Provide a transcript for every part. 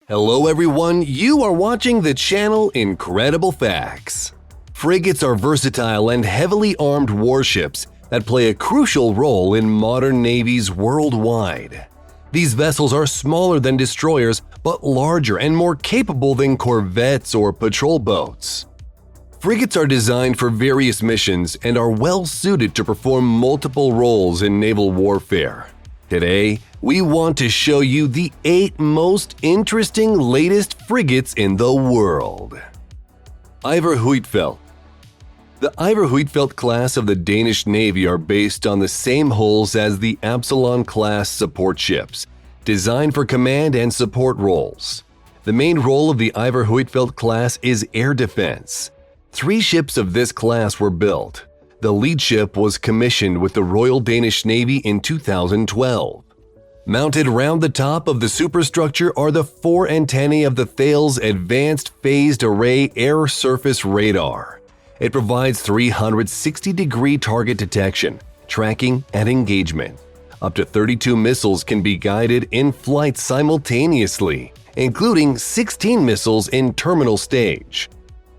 Hello everyone, you are watching the channel Incredible Facts. Frigates are versatile and heavily armed warships that play a crucial role in modern navies worldwide. These vessels are smaller than destroyers but larger and more capable than corvettes or patrol boats. Frigates are designed for various missions and are well suited to perform multiple roles in naval warfare. Today, we want to show you the 8 most interesting latest frigates in the world. Ivar Huitfeldt. The Ivar Huitfeldt class of the Danish Navy are based on the same hulls as the Absalon-class support ships, designed for command and support roles. The main role of the Ivar Huitfeldt class is air defense. 3 ships of this class were built. The lead ship was commissioned with the Royal Danish Navy in 2012. Mounted round the top of the superstructure are the 4 antennae of the Thales Advanced Phased Array Air Surface Radar. It provides 360-degree target detection, tracking, and engagement. Up to 32 missiles can be guided in flight simultaneously, including 16 missiles in terminal stage.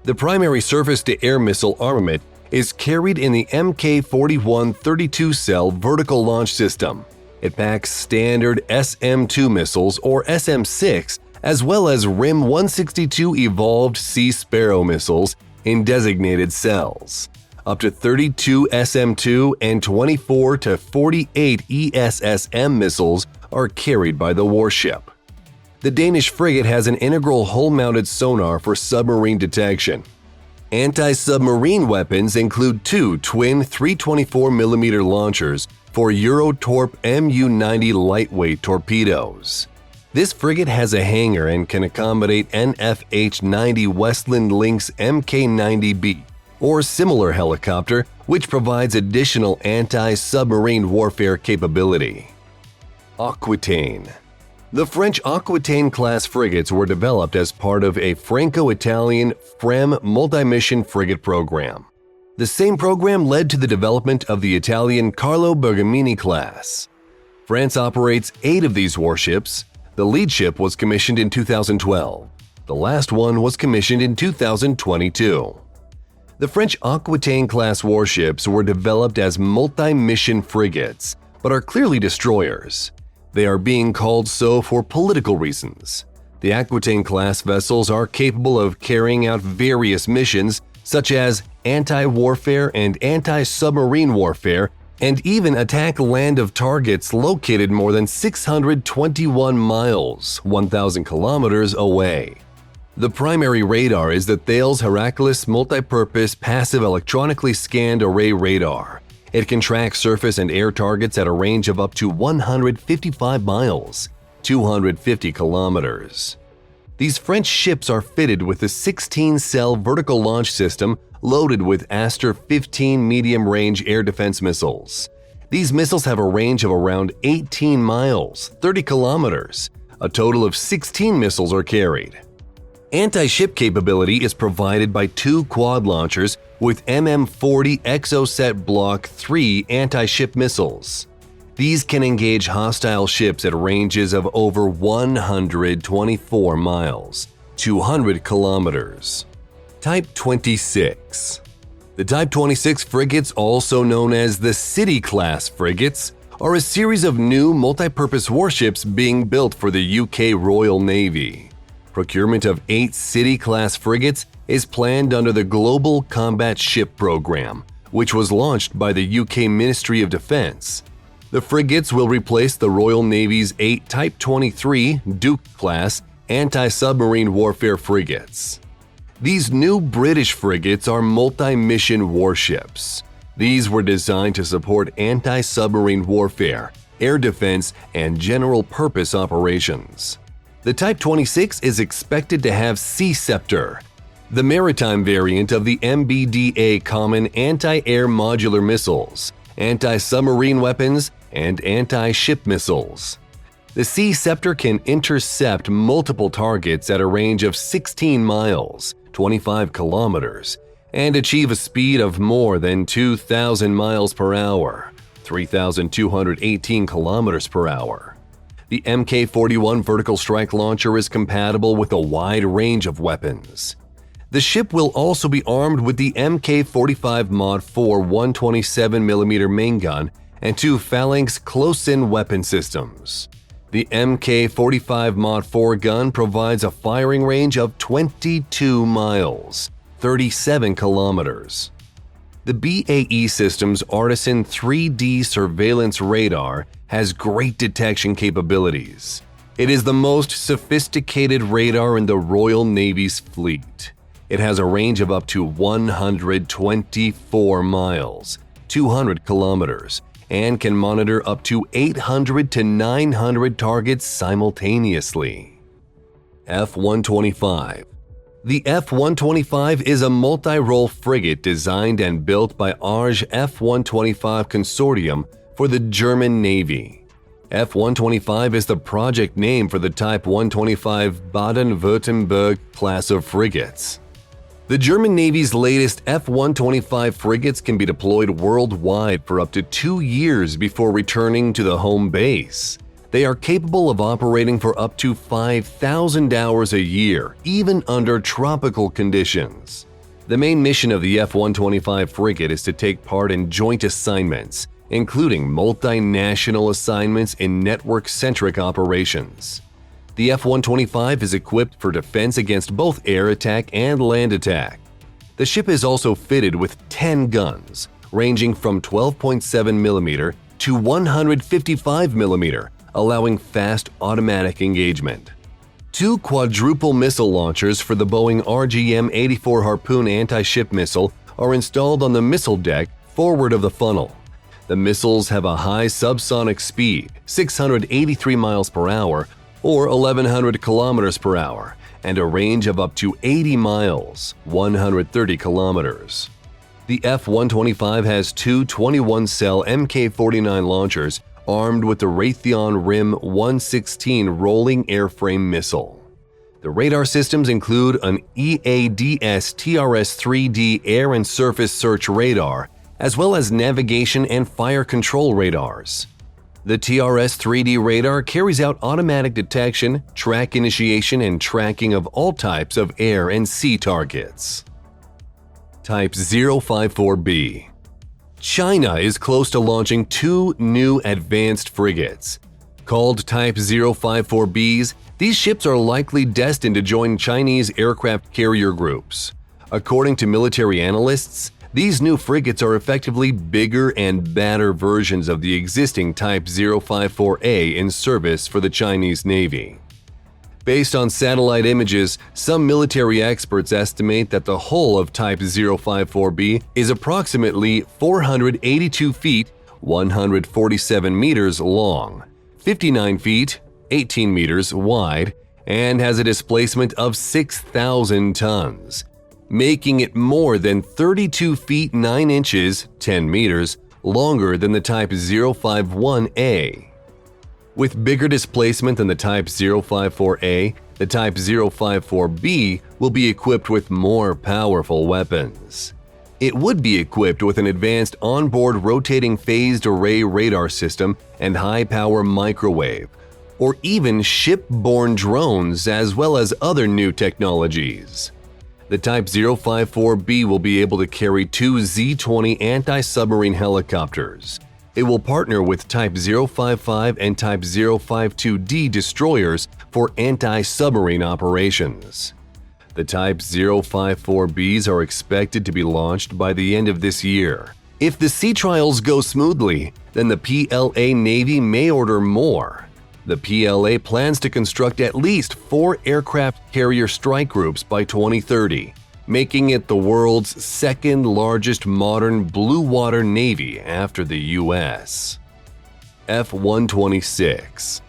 The primary surface-to-air missile armament is carried in the Mk-41 32-cell vertical launch system. It packs standard SM-2 missiles or SM-6 as well as RIM-162 evolved Sea Sparrow missiles in designated cells. Up to 32 SM-2 and 24 to 48 ESSM missiles are carried by the warship. The Danish frigate has an integral hull-mounted sonar for submarine detection. Anti-submarine weapons include 2 twin 324mm launchers for Eurotorp Mu-90 lightweight torpedoes. This frigate has a hangar and can accommodate NFH-90 Westland Lynx Mk-90B or similar helicopter, which provides additional anti-submarine warfare capability. Aquitaine. The French Aquitaine-class frigates were developed as part of a Franco-Italian FRAME multi-mission frigate program. The same program led to the development of the Italian Carlo Bergamini class. France operates 8 of these warships. The lead ship was commissioned in 2012. The last one was commissioned in 2022. The French Aquitaine-class warships were developed as multi-mission frigates, but are clearly destroyers. They are being called so for political reasons. The Aquitaine-class vessels are capable of carrying out various missions such as anti-warfare and anti-submarine warfare, and even attack land of targets located more than 621 miles, 1,000 kilometers away. The primary radar is the Thales Heracles Multipurpose Passive Electronically Scanned Array Radar. It can track surface and air targets at a range of up to 155 miles, 250 kilometers. These French ships are fitted with a 16-cell vertical launch system loaded with Aster 15 medium-range air defense missiles. These missiles have a range of around 18 miles, 30 kilometers. A total of 16 missiles are carried. Anti-ship capability is provided by 2 quad launchers with MM-40 EXOCET Block 3 anti-ship missiles. These can engage hostile ships at ranges of over 124 miles, 200 kilometers. Type 26. The Type 26 frigates, also known as the City-class frigates, are a series of new multi-purpose warships being built for the UK Royal Navy. Procurement of 8 City-class frigates is planned under the Global Combat Ship Program, which was launched by the UK Ministry of Defence. The frigates will replace the Royal Navy's 8 Type 23 Duke-class anti-submarine warfare frigates. These new British frigates are multi-mission warships. These were designed to support anti-submarine warfare, air defense, and general-purpose operations. The Type 26 is expected to have Sea Scepter, the maritime variant of the MBDA Common Anti-Air Modular Missiles, anti-submarine weapons, and anti-ship missiles. The Sea Scepter can intercept multiple targets at a range of 16 miles, 25 kilometers, and achieve a speed of more than 2,000 miles per hour, 3,218 kilometers per hour. The Mk-41 vertical strike launcher is compatible with a wide range of weapons. The ship will also be armed with the Mk-45 Mod 4 127mm main gun and 2 Phalanx close-in weapon systems. The Mk-45 Mod 4 gun provides a firing range of 22 miles, 37 kilometers. The BAE Systems Artisan 3D surveillance radar has great detection capabilities. It is the most sophisticated radar in the Royal Navy's fleet. It has a range of up to 124 miles, 200 kilometers, and can monitor up to 800 to 900 targets simultaneously. F-125. The F-125 is a multi-role frigate designed and built by ARJ F-125 Consortium for the German Navy. F-125 is the project name for the Type 125 Baden-Württemberg class of frigates. The German Navy's latest F-125 frigates can be deployed worldwide for up to 2 years before returning to the home base. They are capable of operating for up to 5,000 hours a year, even under tropical conditions. The main mission of the F-125 frigate is to take part in joint assignments, including multinational assignments in network-centric operations. The F-125 is equipped for defense against both air attack and land attack. The ship is also fitted with 10 guns, ranging from 12.7mm to 155mm, allowing fast automatic engagement. 2 quadruple missile launchers for the Boeing RGM-84 Harpoon anti-ship missile are installed on the missile deck forward of the funnel. The missiles have a high subsonic speed, 683 miles per hour or 1,100 kilometers per hour, and a range of up to 80 miles, 130 kilometers. The F-125 has 2 21-cell Mk-49 launchers armed with the Raytheon RIM 116 rolling airframe missile. The radar systems include an EADS TRS-3D air and surface search radar, as well as navigation and fire control radars. The TRS-3D radar carries out automatic detection, track initiation, and tracking of all types of air and sea targets. Type 054B. China is close to launching 2 new advanced frigates. Called Type 054Bs, these ships are likely destined to join Chinese aircraft carrier groups. According to military analysts, these new frigates are effectively bigger and badder versions of the existing Type 054A in service for the Chinese Navy. Based on satellite images, some military experts estimate that the hull of Type 054B is approximately 482 feet, 147 meters long, 59 feet, 18 meters wide, and has a displacement of 6,000 tons, making it more than 32 feet 9 inches, 10 meters, longer than the Type 051A. With bigger displacement than the Type 054A, the Type 054B will be equipped with more powerful weapons. It would be equipped with an advanced onboard rotating phased array radar system and high-power microwave, or even ship-borne drones as well as other new technologies. The Type 054B will be able to carry 2 Z-20 anti-submarine helicopters. It will partner with Type 055 and Type 052D destroyers for anti-submarine operations. The Type 054Bs are expected to be launched by the end of this year. If the sea trials go smoothly, then the PLA Navy may order more. The PLA plans to construct at least 4 aircraft carrier strike groups by 2030, making it the world's second largest modern blue water navy after the US. F-126.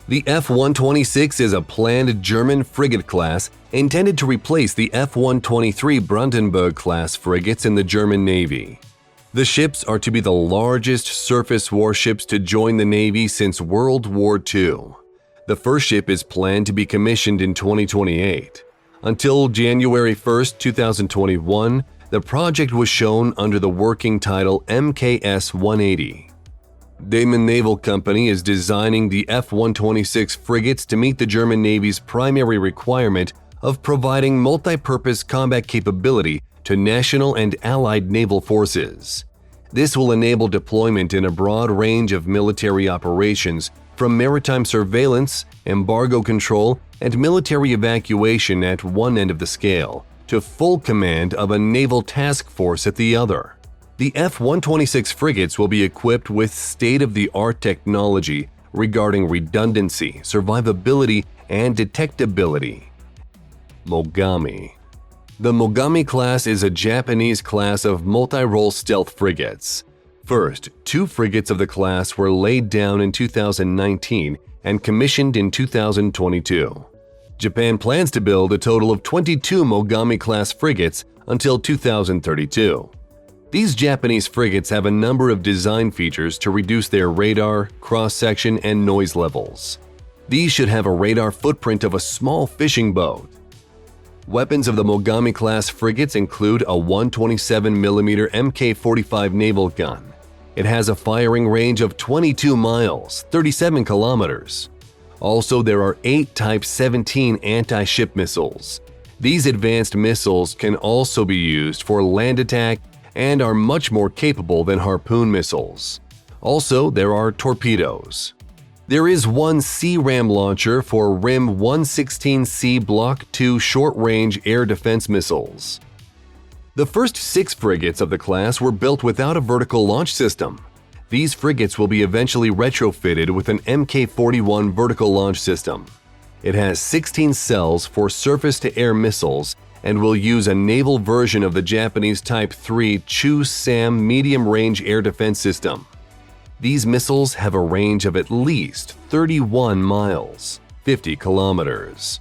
The F-126 is a planned German frigate class intended to replace the F-123 Brandenburg class frigates in the German Navy. The ships are to be the largest surface warships to join the Navy since World War II. The first ship is planned to be commissioned in 2028. Until January 1, 2021, the project was shown under the working title MKS-180. Damen Naval Company is designing the F-126 frigates to meet the German Navy's primary requirement of providing multi-purpose combat capability to national and allied naval forces. This will enable deployment in a broad range of military operations, from maritime surveillance, embargo control, and military evacuation at one end of the scale, to full command of a naval task force at the other. The F-126 frigates will be equipped with state-of-the-art technology regarding redundancy, survivability, and detectability. Mogami. The Mogami class is a Japanese class of multi-role stealth frigates. First, 2 frigates of the class were laid down in 2019 and commissioned in 2022. Japan plans to build a total of 22 Mogami-class frigates until 2032. These Japanese frigates have a number of design features to reduce their radar, cross-section, and noise levels. These should have a radar footprint of a small fishing boat. Weapons of the Mogami-class frigates include a 127mm Mk-45 naval gun. It has a firing range of 22 miles, 37 kilometers. Also, there are 8 Type 17 anti-ship missiles. These advanced missiles can also be used for land attack and are much more capable than Harpoon missiles. Also, there are torpedoes. There is one C-RAM launcher for RIM 116C Block II short-range air defense missiles. The first 6 frigates of the class were built without a vertical launch system. These frigates will be eventually retrofitted with an Mk-41 vertical launch system. It has 16 cells for surface-to-air missiles and will use a naval version of the Japanese Type 3 Chu-Sam medium-range air defense system. These missiles have a range of at least 31 miles, 50 kilometers.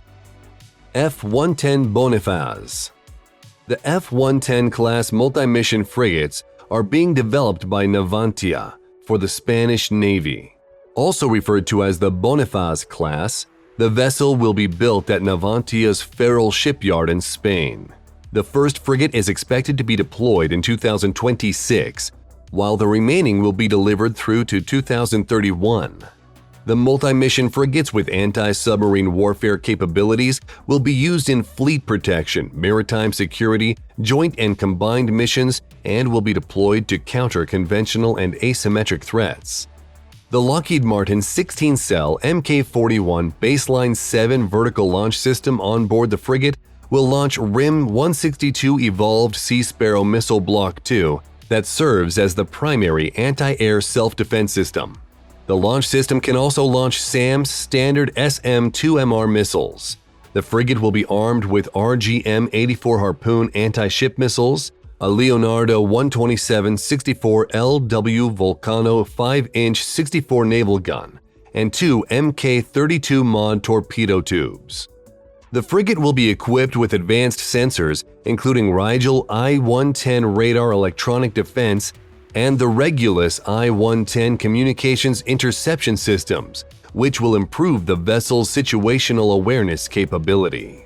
F-110 Boniface. The F-110 class multi-mission frigates are being developed by Navantia for the Spanish Navy. Also referred to as the Boniface class, the vessel will be built at Navantia's Ferrol shipyard in Spain. The first frigate is expected to be deployed in 2026, while the remaining will be delivered through to 2031. The multi-mission frigates with anti-submarine warfare capabilities will be used in fleet protection, maritime security, joint and combined missions, and will be deployed to counter conventional and asymmetric threats. The Lockheed Martin 16-cell Mk-41 Baseline 7 vertical launch system on board the frigate will launch RIM 162 Evolved Sea Sparrow Missile Block II that serves as the primary anti-air self-defense system. The launch system can also launch SAM's standard SM-2MR missiles. The frigate will be armed with RGM-84 Harpoon anti-ship missiles, a Leonardo 127-64 LW Volcano 5-inch 64 naval gun, and 2 Mk-32 Mod torpedo tubes. The frigate will be equipped with advanced sensors, including Rigel I-110 radar electronic defense and the Regulus I-110 communications interception systems, which will improve the vessel's situational awareness capability.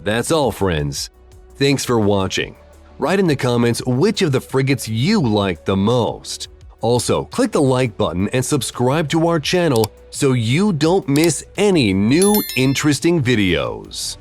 That's all, friends. Thanks for watching. Write in the comments which of the frigates you like the most. Also, click the like button and subscribe to our channel so you don't miss any new interesting videos.